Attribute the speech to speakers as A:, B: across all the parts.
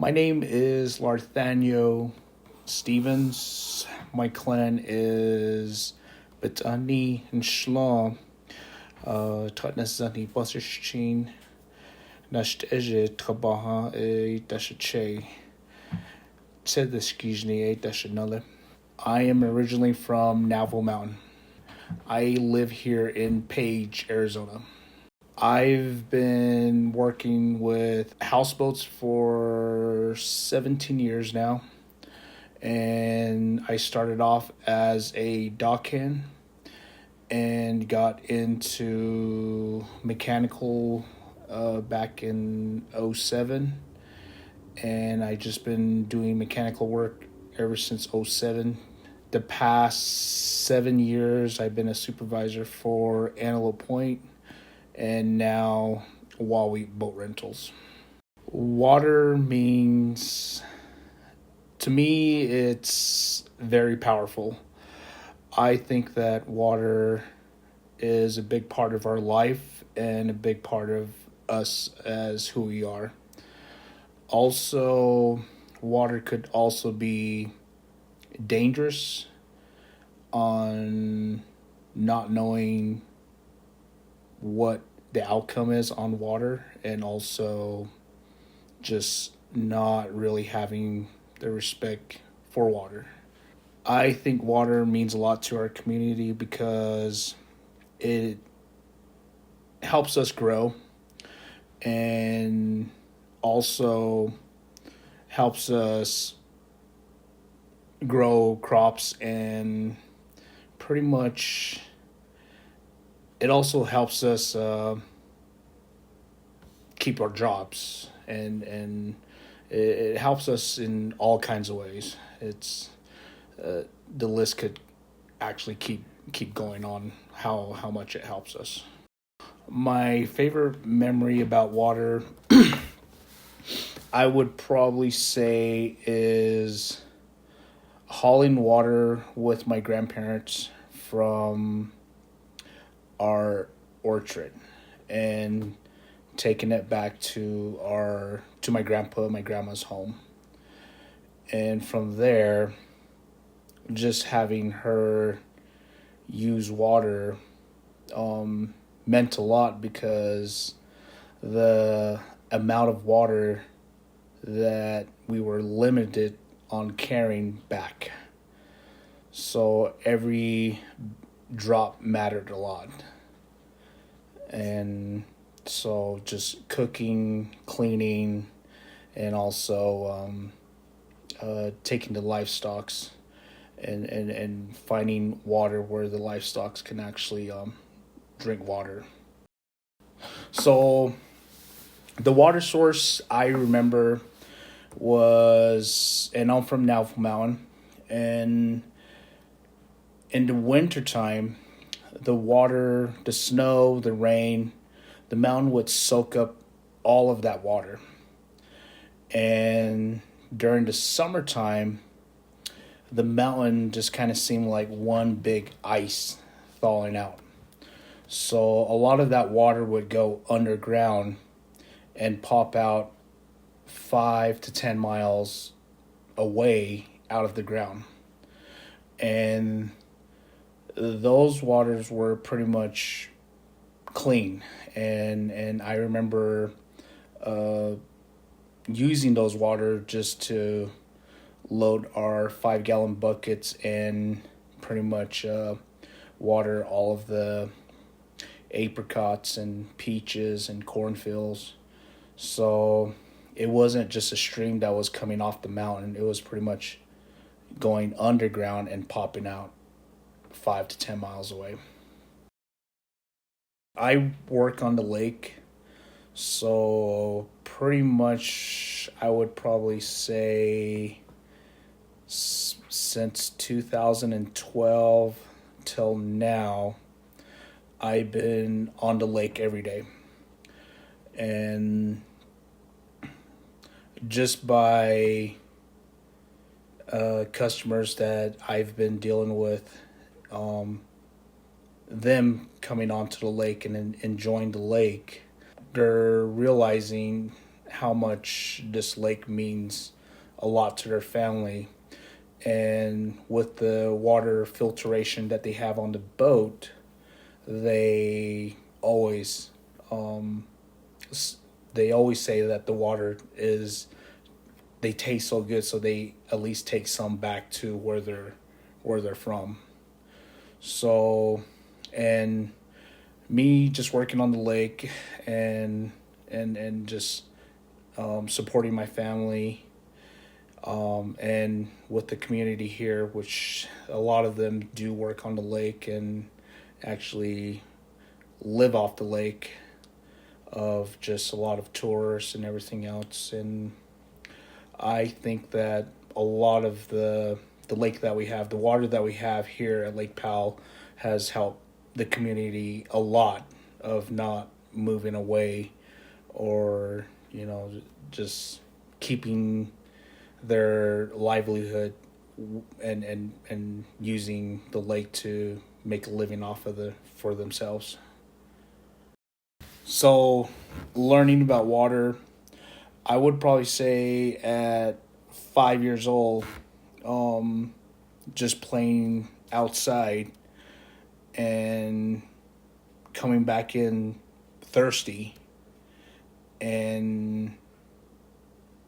A: My name is Larthanio Stevens. My clan is Betani and Shlom. Tatnazani Bosichin. Nasht Eje Trabaha e Dashache. Tsedeskijni e Dashanale. I am originally from Navajo Mountain. I live here in Page, Arizona. I've been working with houseboats for 17 years now, and I started off as a dockhand and got into mechanical back in '07, and I just been doing mechanical work ever since '07. The past 7 years, I've been a supervisor for Antelope Point and now Wally Boat Rentals. Water means, to me, it's very powerful. I think that water is a big part of our life and a big part of us as who we are. Also, water could also be dangerous on not knowing what the outcome is on water, and also just not really having the respect for water. I think water means a lot to our community because it helps us grow and also helps us grow crops, and pretty much it also helps us keep our jobs, and it helps us in all kinds of ways. It's the list could actually keep going on how much it helps us. My favorite memory about water, I would probably say, is hauling water with my grandparents from our orchard and taking it back to my grandpa and my grandma's home. And from there, just having her use water meant a lot, because the amount of water that we were limited on carrying back. So every drop mattered a lot. And so just cooking, cleaning, and also taking the livestocks and finding water where the livestocks can actually drink water. So the water source I remember was, and I'm from Navajo Mountain, and in the wintertime, the water, the snow, the rain, the mountain would soak up all of that water. And during the summertime, the mountain just kind of seemed like one big ice thawing out. So a lot of that water would go underground and pop out 5 to 10 miles away out of the ground. And those waters were pretty much clean. And I remember using those water just to load our 5-gallon buckets and pretty much water all of the apricots and peaches and cornfields. So it wasn't just a stream that was coming off the mountain. It was pretty much going underground and popping out 5 to 10 miles away. I work on the lake, so pretty much I would probably say since 2012 till now, I've been on the lake every day. And just by customers that I've been dealing with, them coming onto the lake and enjoying the lake, they're realizing how much this lake means a lot to their family. And with the water filtration that they have on the boat, they always um, they always say that the water is they taste so good, so they at least take some back to where they're from. So, and me just working on the lake and just supporting my family, and with the community here, which a lot of them do work on the lake and actually live off the lake, of just a lot of tourists and everything else. And I think that a lot of the lake that we have, the water that we have here at Lake Powell, has helped the community a lot of not moving away, or just keeping their livelihood and using the lake to make a living off of the for themselves. So, learning about water, I would probably say at 5 years old, um, just playing outside and coming back in thirsty. And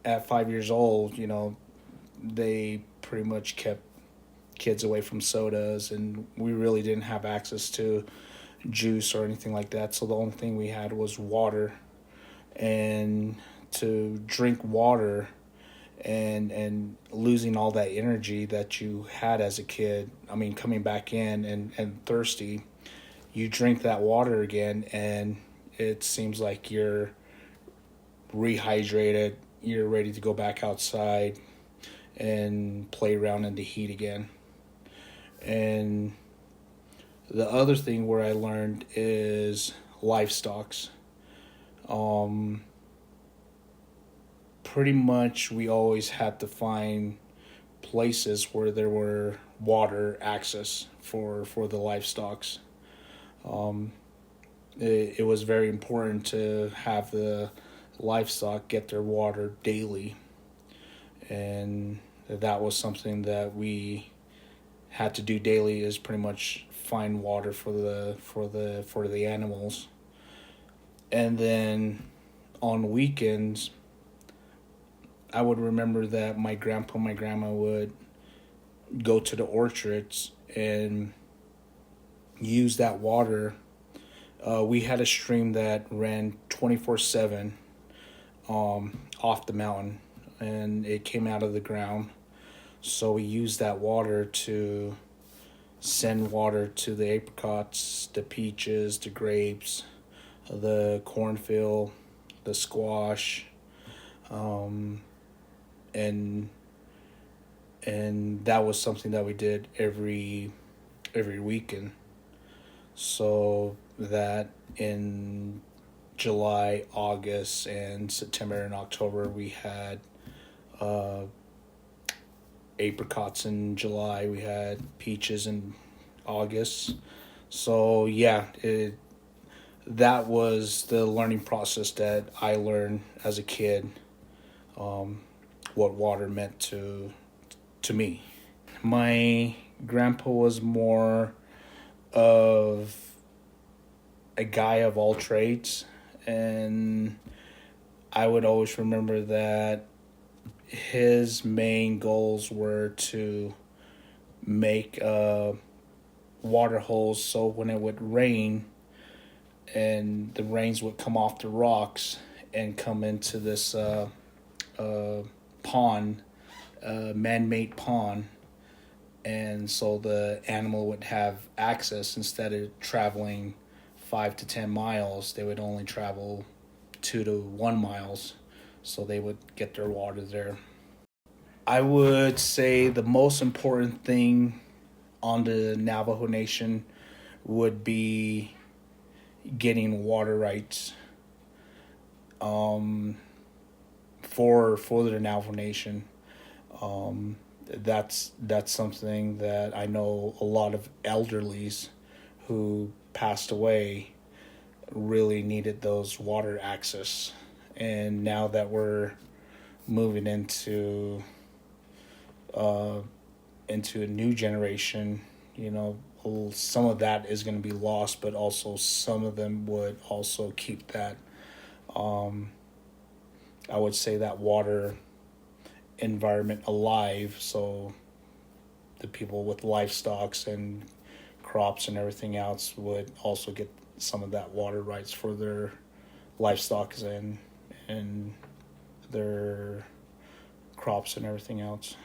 A: at 5 years old, they pretty much kept kids away from sodas, and we really didn't have access to juice or anything like that. So the only thing we had was water. And to drink water and losing all that energy that you had as a kid, I mean, coming back in and thirsty, you drink that water again, and it seems like you're rehydrated, you're ready to go back outside and play around in the heat again. And the other thing where I learned is livestocks. Pretty much we always had to find places where there were water access for the livestocks. It was very important to have the livestock get their water daily, and that was something that we had to do daily, is pretty much find water for the animals. And then on weekends, I would remember that my grandpa and my grandma would go to the orchards and use that water. We had a stream that ran 24/7 off the mountain, and it came out of the ground. So we used that water to send water to the apricots, the peaches, the grapes, the cornfield, the squash, and that was something that we did every weekend. So that in July, August, and September and October, we had apricots in July, we had peaches in August. So yeah, that was the learning process that I learned as a kid, what water meant to me. My grandpa was more of a guy of all trades, and I would always remember that his main goals were to make water holes, so when it would rain and the rains would come off the rocks and come into this pond, man-made pond, and so the animal would have access. Instead of traveling 5 to 10 miles, they would only travel 2 to 1 miles, so they would get their water there. I would say the most important thing on the Navajo Nation would be getting water rights, for the Navajo Nation. That's something that I know a lot of elderlies who passed away really needed those water access, And now that we're moving into a new generation, some of that is going to be lost, but also some of them would also keep that. I would say that water environment alive, so the people with livestocks and crops and everything else would also get some of that water rights for their livestock and their crops and everything else.